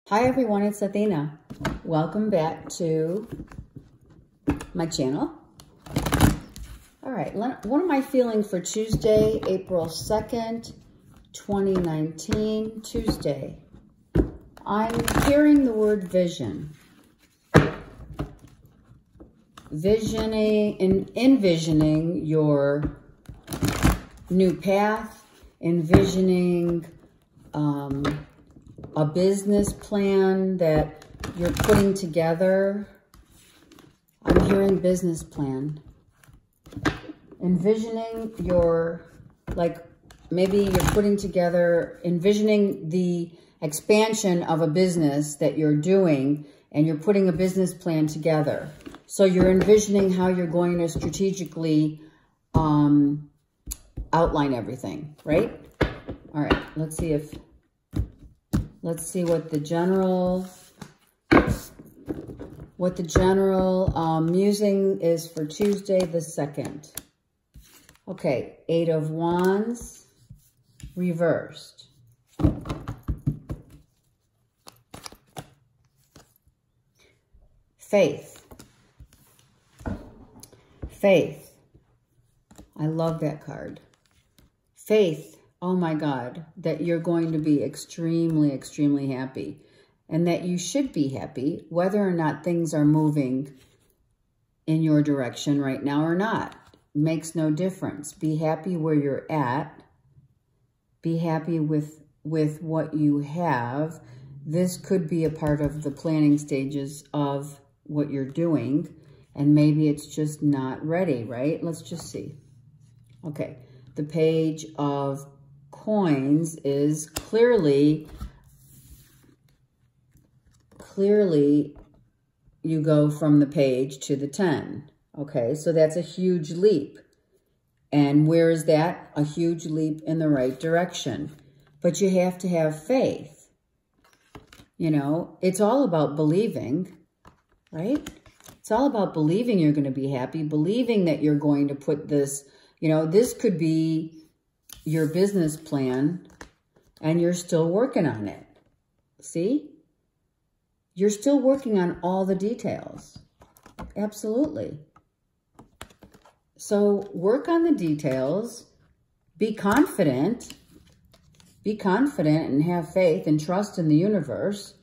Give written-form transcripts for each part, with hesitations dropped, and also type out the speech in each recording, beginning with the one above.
Hi everyone, it's Athena. Welcome back to my channel. All right, what am I feeling for Tuesday, April 2nd, 2019, Tuesday? I'm hearing the word vision. Envisioning your new path, envisioning a business plan that you're putting together. I'm hearing business plan. Envisioning your, maybe you're putting together, envisioning the expansion of a business that you're doing, and you're putting a business plan together. So you're envisioning how you're going to strategically outline everything, right? All right, let's see what the general musing is for Tuesday the 2nd. Okay, 8 of Wands, reversed. Faith. Faith. I love that card. Faith. Oh my God, that you're going to be extremely, extremely happy, and that you should be happy whether or not things are moving in your direction right now or not. Makes no difference. Be happy where you're at. Be happy with what you have. This could be a part of the planning stages of what you're doing, and maybe it's just not ready, right? Let's just see. Okay, the Page of Coins is clearly you go from the page to the 10. Okay, so that's a huge leap. And where is that? A huge leap in the right direction. But you have to have faith. You know, it's all about believing, right? It's all about believing you're going to be happy, believing that you're going to put this, this could be your business plan, and you're still working on it. See? You're still working on all the details. Absolutely. So work on the details. Be confident. Be confident and have faith and trust in the universe.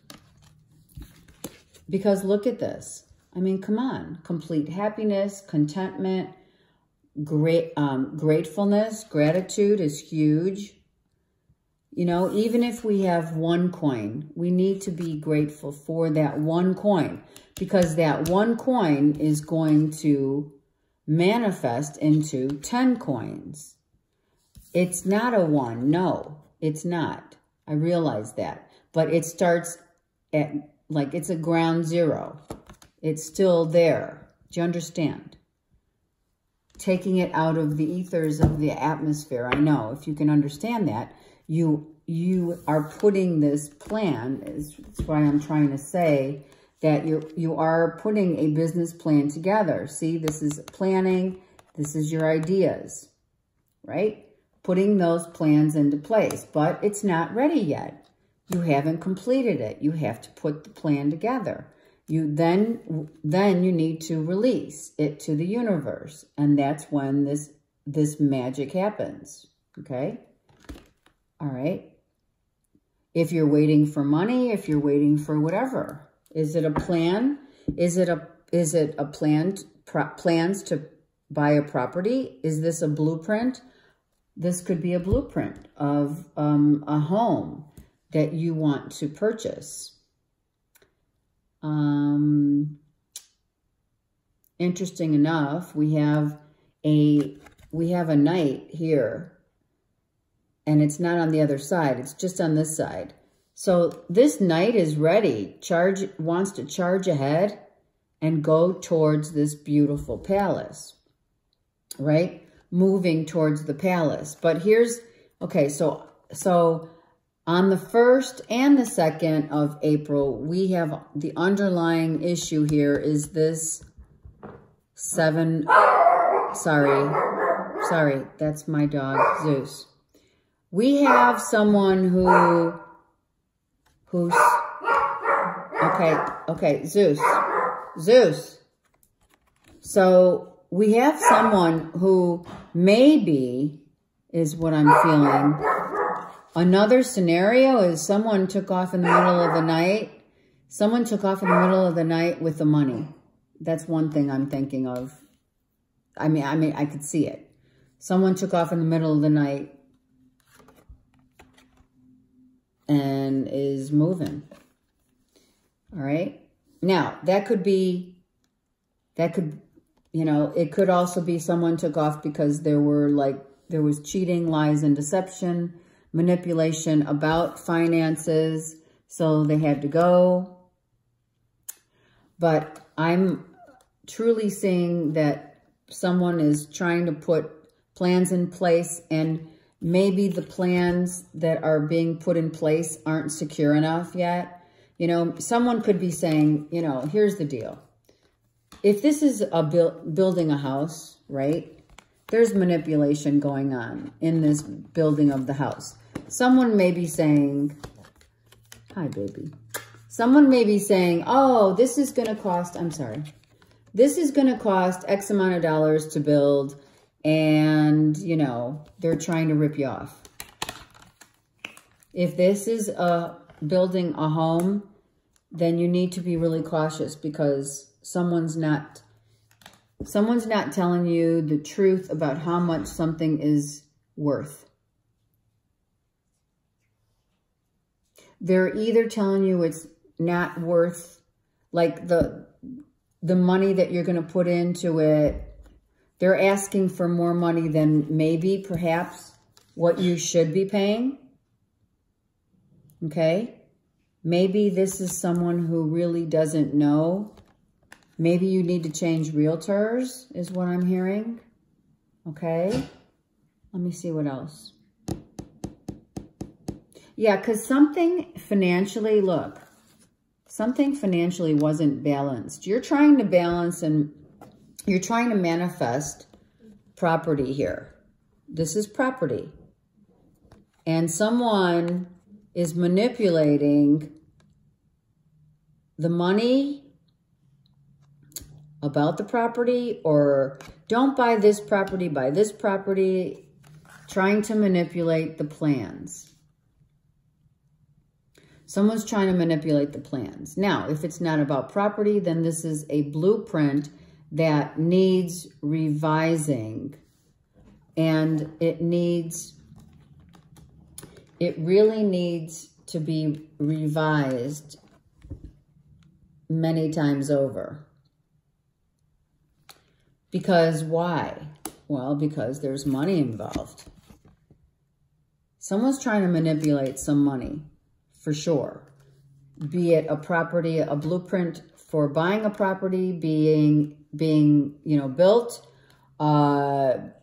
Because look at this. I mean, come on. Complete happiness, contentment, gratefulness, gratitude is huge. Even if we have one coin, we need to be grateful for that one coin, because that one coin is going to manifest into 10 coins. It's not a 1. No, it's not. I realize that. But it starts at, it's a ground zero. It's still there. Do you understand? Taking it out of the ethers of the atmosphere. I know, if you can understand that, you are putting this plan, that's why I'm trying to say that you are putting a business plan together. See, this is planning, this is your ideas, right? Putting those plans into place, but it's not ready yet. You haven't completed it. You have to put the plan together. Then you need to release it to the universe, and that's when this magic happens. Okay? All right. If you're waiting for money, if you're waiting for whatever, is it a plan? Is it a plans to buy a property? Is this a blueprint? This could be a blueprint of a home that you want to purchase. Interesting enough, we have a knight here, and it's not on the other side. It's just on this side. So this knight is ready, wants to charge ahead and go towards this beautiful palace, right? Moving towards the palace. But here's, okay, so on the 1st and the 2nd of April, we have the underlying issue here is this 7, sorry, that's my dog, Zeus. We have someone who's Okay, Zeus. So we have someone who maybe is what I'm feeling. Another scenario is someone took off in the middle of the night. Someone took off in the middle of the night with the money. That's one thing I'm thinking of. I mean, I could see it. Someone took off in the middle of the night and is moving. All right. Now, that could, you know, it could also be someone took off because there was cheating, lies, and deception, manipulation about finances. So they had to go. But I'm truly seeing that someone is trying to put plans in place, and maybe the plans that are being put in place aren't secure enough yet. You know, someone could be saying, you know, here's the deal. If this is building a house, right, there's manipulation going on in this building of the house. Someone may be saying, hi, baby. Someone may be saying, oh, this is going to cost, I'm sorry. This is going to cost X amount of dollars to build, and, you know, they're trying to rip you off. If this is building a home, then you need to be really cautious, because someone's not telling you the truth about how much something is worth. They're either telling you it's not worth, like the money that you're going to put into it. They're asking for more money than maybe, perhaps, what you should be paying. Okay? Maybe this is someone who really doesn't know. Maybe you need to change realtors, is what I'm hearing. Okay? Let me see what else. Yeah, because something financially, look, something financially wasn't balanced. You're trying to balance, and you're trying to manifest property here. This is property. And someone is manipulating the money about the property, or don't buy this property, buy this property, trying to manipulate the plans. Someone's trying to manipulate the plans. Now, if it's not about property, then this is a blueprint that needs revising, and it really needs to be revised many times over. Because why? Well, because there's money involved. Someone's trying to manipulate some money, for sure. Be it a property, a blueprint for buying a property, being you know, built,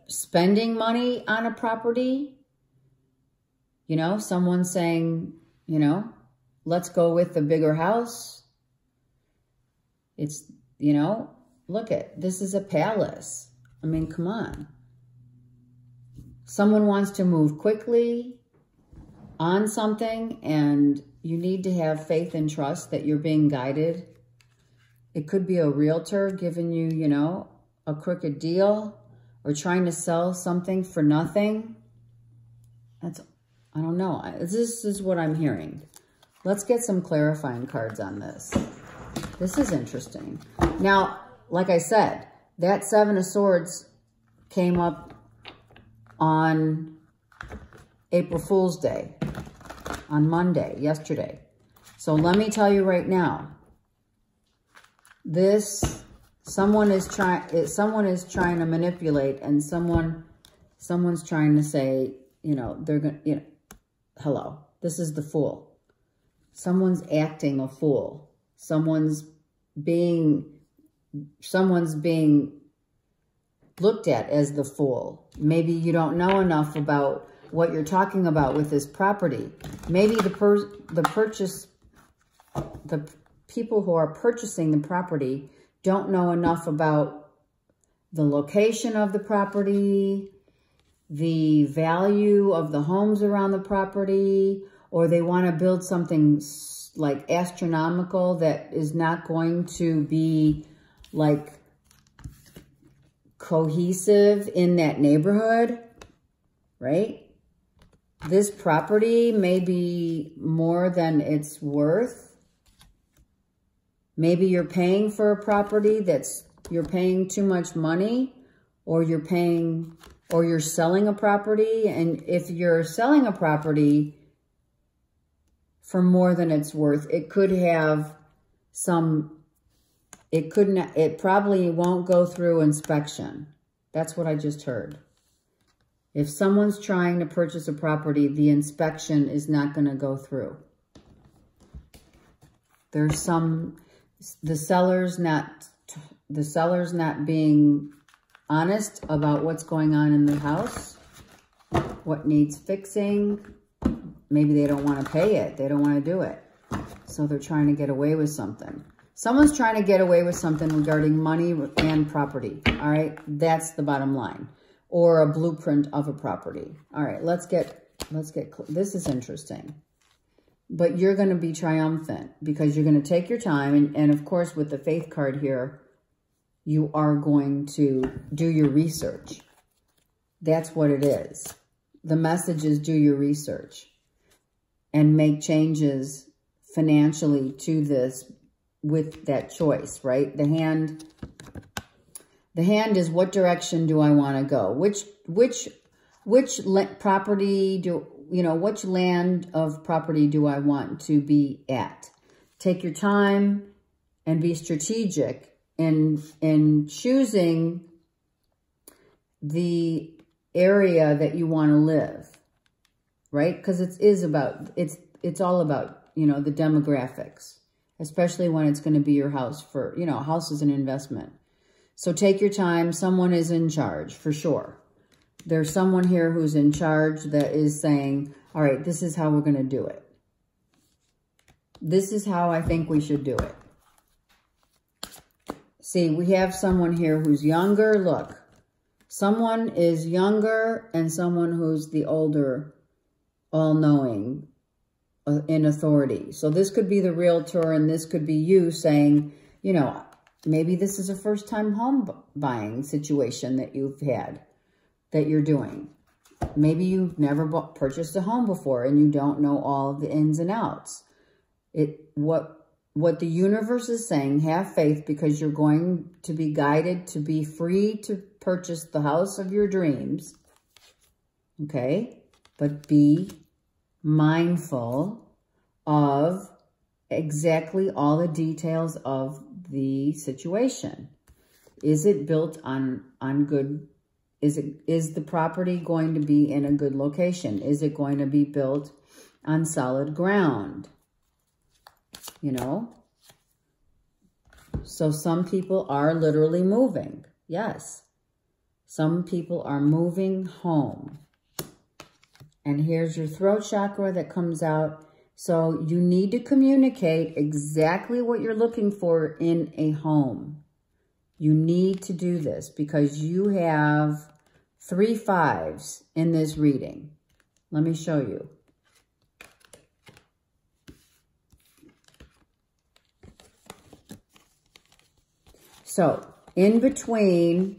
spending money on a property. You know, someone saying, you know, let's go with the bigger house. It's, you know, look at, this is a palace. I mean, come on. Someone wants to move quickly on something, and you need to have faith and trust that you're being guided. It could be a realtor giving you, you know, a crooked deal, or trying to sell something for nothing. That's, I don't know. This is what I'm hearing. Let's get some clarifying cards on this. This is interesting. Now, like I said, that Seven of Swords came up on April Fool's Day, on Monday, yesterday. So let me tell you right now, someone is trying to manipulate, and someone's trying to say, you know, they're going to, you know, hello, this is the Fool. Someone's acting a fool. Someone's being looked at as the fool. Maybe you don't know enough about what you're talking about with this property. Maybe the people who are purchasing the property don't know enough about the location of the property, the value of the homes around the property, or they want to build something like astronomical that is not going to be like cohesive in that neighborhood, right? This property may be more than it's worth. Maybe you're paying for a property you're paying too much money, or you're selling a property. And if you're selling a property for more than it's worth, it could have it probably won't go through inspection. That's what I just heard. If someone's trying to purchase a property, the inspection is not going to go through. There's the seller's not being honest about what's going on in the house, what needs fixing. Maybe they don't want to pay it. They don't want to do it. So they're trying to get away with something. Someone's trying to get away with something regarding money and property. All right. That's the bottom line. Or a blueprint of a property. All right. Let's get, this is interesting. But you're going to be triumphant because you're going to take your time. And of course, with the faith card here, you are going to do your research. That's what it is. The message is do your research and make changes financially to this with that choice, right? The hand is, what direction do I want to go? Which property which land of property do I want to be at? Take your time and be strategic in choosing the area that you want to live, right? Because it's all about, the demographics, especially when it's going to be your house for, a house is an investment. So take your time. Someone is in charge for sure. There's someone here who's in charge that is saying, all right, this is how we're going to do it. This is how I think we should do it. See, we have someone here who's younger. Look, someone is younger and someone who's the older, all-knowing, in authority. So this could be the realtor and this could be you saying, maybe this is a first-time home buying situation that you've had, that you're doing. Maybe you've never purchased a home before and you don't know all the ins and outs. What the universe is saying, have faith, because you're going to be guided to be free to purchase the house of your dreams. Okay? But be mindful of exactly all the details of the situation. Is it built on good? Is the property going to be in a good location? Is it going to be built on solid ground? So some people are literally moving. Yes. Some people are moving home. And here's your throat chakra that comes out. So you need to communicate exactly what you're looking for in a home. You need to do this because you have 3 5s in this reading. Let me show you. So in between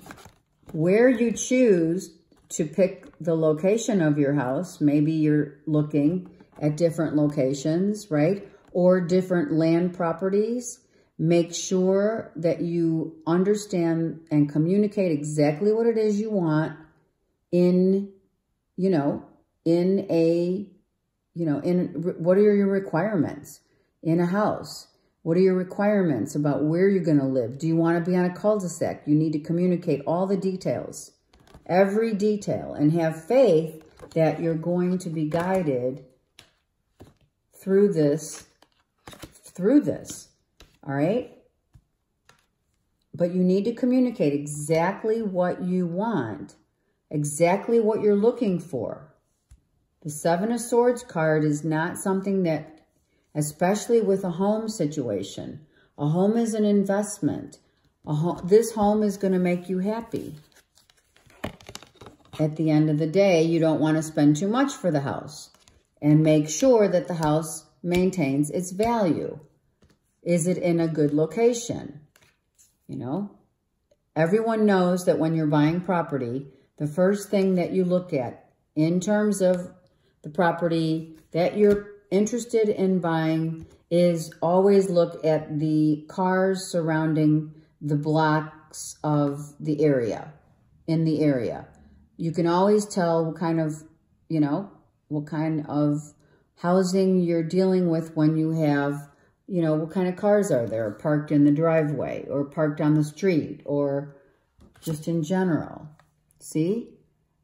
where you choose to pick the location of your house, maybe you're looking at different locations, right? Or different land properties. Make sure that you understand and communicate exactly what it is you want in what are your requirements in a house? What are your requirements about where you're going to live? Do you want to be on a cul-de-sac? You need to communicate all the details, every detail, and have faith that you're going to be guided through this, all right? But you need to communicate exactly what you want, exactly what you're looking for. The 7 of Swords card is not something that, especially with a home situation, a home is an investment. This home is going to make you happy. At the end of the day, you don't want to spend too much for the house. And make sure that the house maintains its value? Is it in a good location? You know, everyone knows that when you're buying property, the first thing that you look at in terms of the property that you're interested in buying is always look at the cars surrounding the blocks of the area, in the area. You can always tell what kind of, you know, what kind of housing you're dealing with when you have, you know, what kind of cars are there parked in the driveway or parked on the street or just in general. See?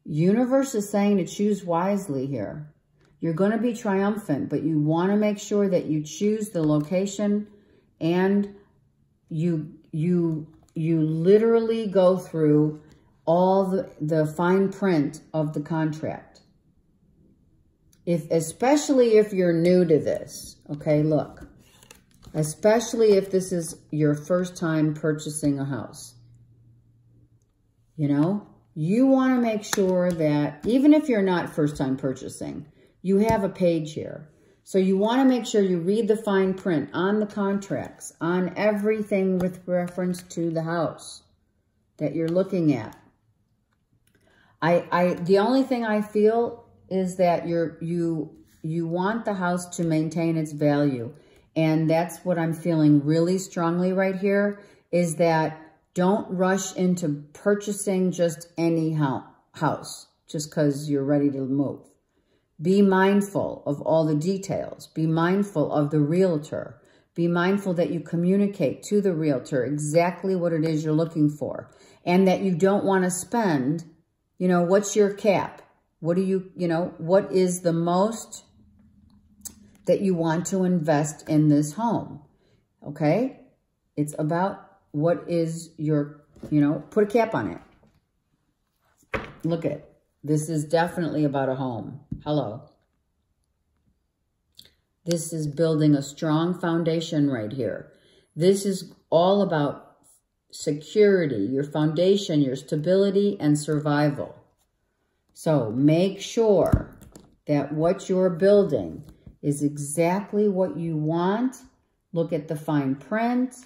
Universe is saying to choose wisely here. You're going to be triumphant, but you want to make sure that you choose the location and you literally go through all the fine print of the contract. Especially if you're new to this, okay, look. Especially if this is your first time purchasing a house. You know, you want to make sure that even if you're not first time purchasing, you have a page here. So you want to make sure you read the fine print on the contracts, on everything with reference to the house that you're looking at. The only thing I feel is that you want the house to maintain its value. And that's what I'm feeling really strongly right here, is that don't rush into purchasing just any house just because you're ready to move. Be mindful of all the details. Be mindful of the realtor. Be mindful that you communicate to the realtor exactly what it is you're looking for. And that you don't want to spend, you know, what's your cap? What do you know, what is the most that you want to invest in this home? Okay? It's about what is your, you know, put a cap on it. Look at, this is definitely about a home. Hello. This is building a strong foundation right here. This is all about security, your foundation, your stability, and survival. So make sure that what you're building is exactly what you want. Look at the fine print.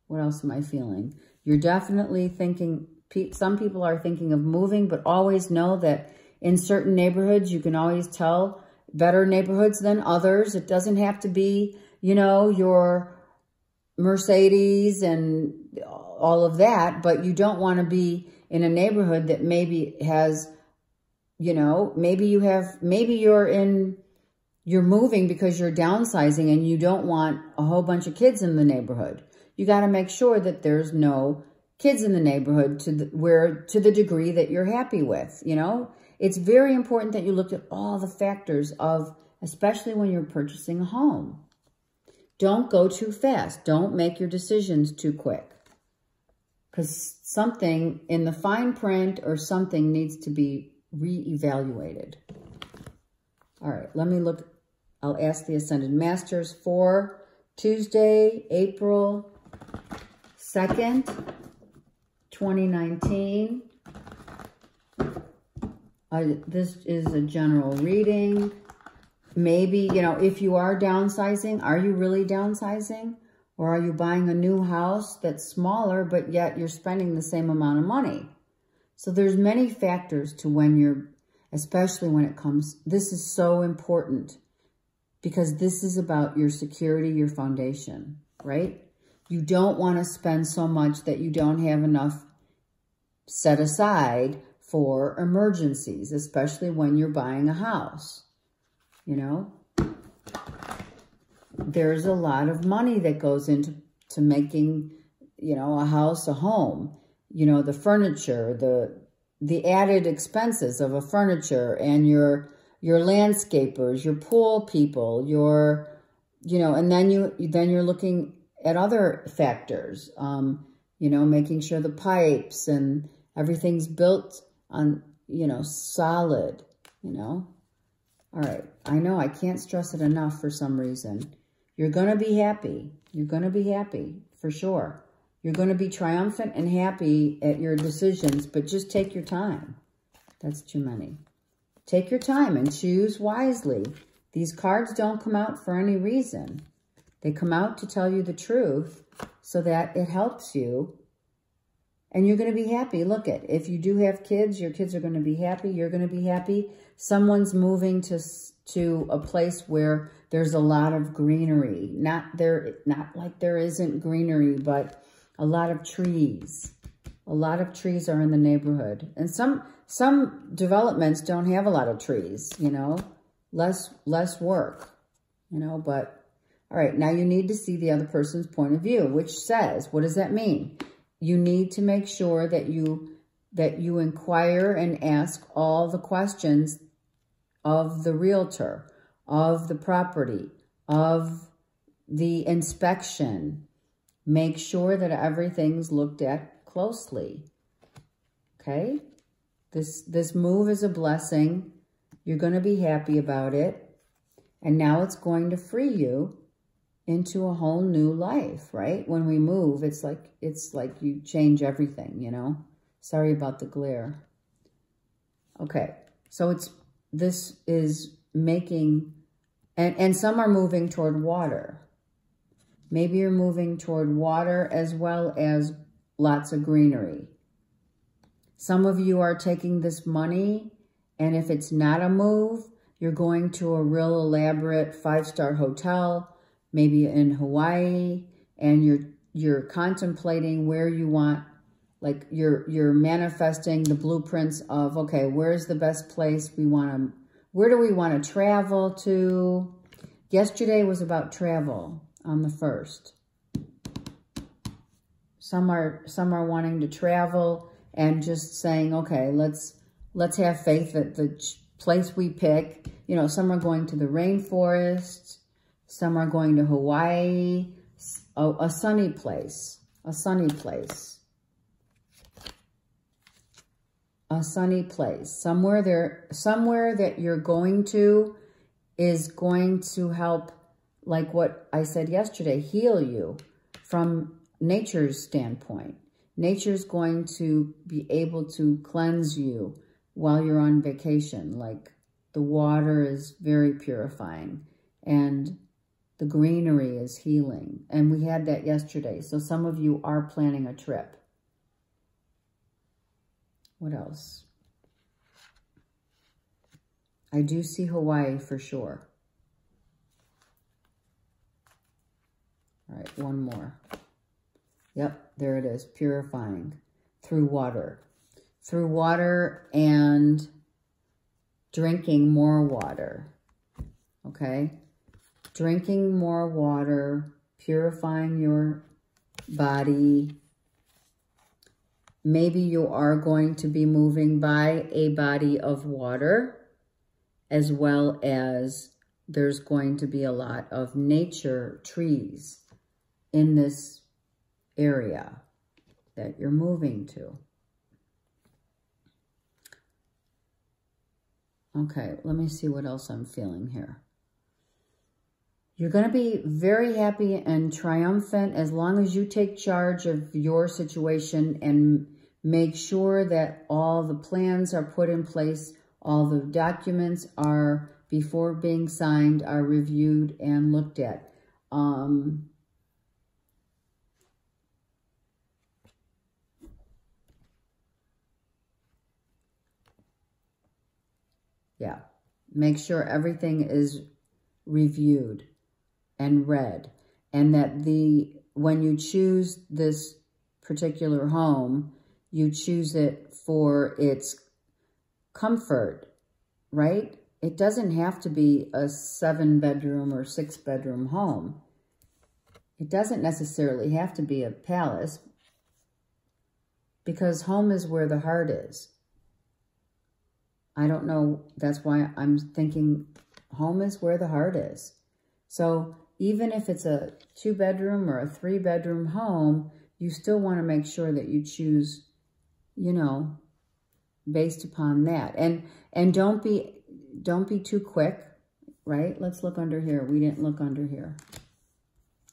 What else am I feeling? You're definitely thinking, some people are thinking of moving, but always know that in certain neighborhoods, you can always tell better neighborhoods than others. It doesn't have to be, you know, your Mercedes and all of that, but you don't want to be in a neighborhood that maybe has, you know, maybe you're moving because you're downsizing and you don't want a whole bunch of kids in the neighborhood. You got to make sure that there's no kids in the neighborhood to the degree that you're happy with, you know. It's very important that you look at all the factors of, especially when you're purchasing a home. Don't go too fast. Don't make your decisions too quick. Because something in the fine print or something needs to be reevaluated. All right, let me look. I'll ask the Ascended Masters for Tuesday, April 2nd, 2019. This is a general reading. Maybe, you know, if you are downsizing, are you really downsizing? Or are you buying a new house that's smaller, but yet you're spending the same amount of money? So there's many factors to when you're, especially when it comes, this is so important because this is about your security, your foundation, right? You don't want to spend so much that you don't have enough set aside for emergencies, especially when you're buying a house. You know, there's a lot of money that goes into making, you know, a house a home. You know, the furniture, the added expenses of a furniture and your landscapers, your pool people, your, you know, and then you're looking at other factors, you know, making sure the pipes and everything's built on, you know, solid, you know. All right. I know I can't stress it enough for some reason. You're going to be happy. You're going to be happy for sure. You're going to be triumphant and happy at your decisions, but just take your time. That's too many. Take your time and choose wisely. These cards don't come out for any reason. They come out to tell you the truth so that it helps you. And you're going to be happy. Look at, if you do have kids, your kids are going to be happy. You're going to be happy. Someone's moving to a place where there's a lot of greenery. Not like there isn't greenery, but a lot of trees. A lot of trees are in the neighborhood. And some developments don't have a lot of trees, you know. Less work, you know, but all right, now you need to see the other person's point of view, which says, what does that mean? You need to make sure that you inquire and ask all the questions of the realtor, of the property, of the inspection. Make sure that everything's looked at closely. Okay? This move is a blessing. You're going to be happy about it. And now it's going to free you into a whole new life, right? When we move, it's like you change everything, you know? Sorry about the glare. Okay. So this is making, and some are moving toward water. Maybe you're moving toward water as well as lots of greenery. Some of you are taking this money, and if it's not a move, you're going to a real elaborate 5-star hotel, maybe in Hawaii, and you're contemplating where you want, like you're manifesting the blueprints of, okay, where's the best place where do we want to travel to? Yesterday was about travel on the 1st. Some are wanting to travel and just saying, okay, let's have faith that the place we pick, you know, some are going to the rainforest, some are going to Hawaii, a sunny place, a sunny place, a sunny place. Somewhere that you're going to is going to help, like what I said yesterday, heal you from nature's standpoint. Nature's going to be able to cleanse you while you're on vacation. Like the water is very purifying and the greenery is healing. And we had that yesterday. So some of you are planning a trip. What else? I do see Hawaii for sure. All right, one more. Yep, there it is, purifying through water. Through water and drinking more water, okay? Drinking more water, purifying your body. Maybe you are going to be moving by a body of water, as well as there's going to be a lot of nature, trees in this area that you're moving to. Okay, let me see what else I'm feeling here. You're going to be very happy and triumphant as long as you take charge of your situation and make sure that all the plans are put in place, all the documents are, before being signed, are reviewed and looked at. Yeah, make sure everything is reviewed and read, and that when you choose this particular home, you choose it for its comfort, right? It doesn't have to be a 7-bedroom or 6-bedroom home. It doesn't necessarily have to be a palace, because home is where the heart is. I don't know, that's why I'm thinking home is where the heart is. So even if it's a 2-bedroom or a 3-bedroom home, you still want to make sure that you choose, you know, based upon that. And don't be too quick, right? Let's look under here. We didn't look under here.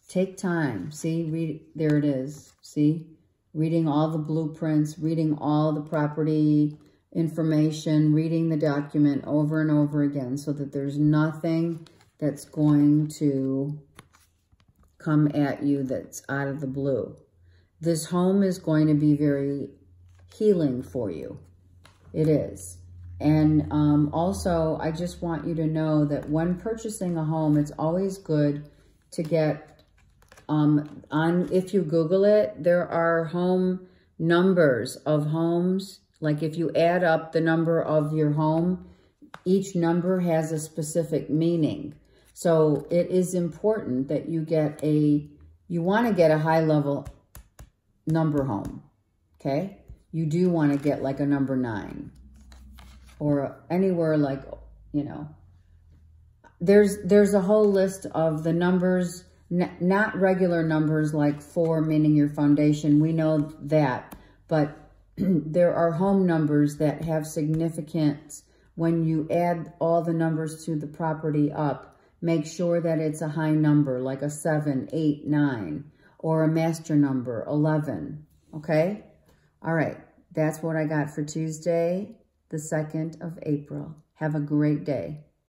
Take time. See, there it is. See? Reading all the blueprints, reading all the property information, reading the document over and over again so that there's nothing that's going to come at you that's out of the blue. This home is going to be very healing for you. It is. And also, I just want you to know that when purchasing a home, it's always good to get, if you Google it, there are home numbers of homes. Like if you add up the number of your home, each number has a specific meaning. So it is important that you get you want to get a high level number home, okay? You do want to get like a number 9 or anywhere like, you know, there's a whole list of the numbers, not regular numbers like 4, meaning your foundation. We know that, but there are home numbers that have significance. When you add all the numbers to the property up, make sure that it's a high number, like a 7, 8, 9, or a master number, 11, okay? All right, that's what I got for Tuesday, the 2nd of April. Have a great day.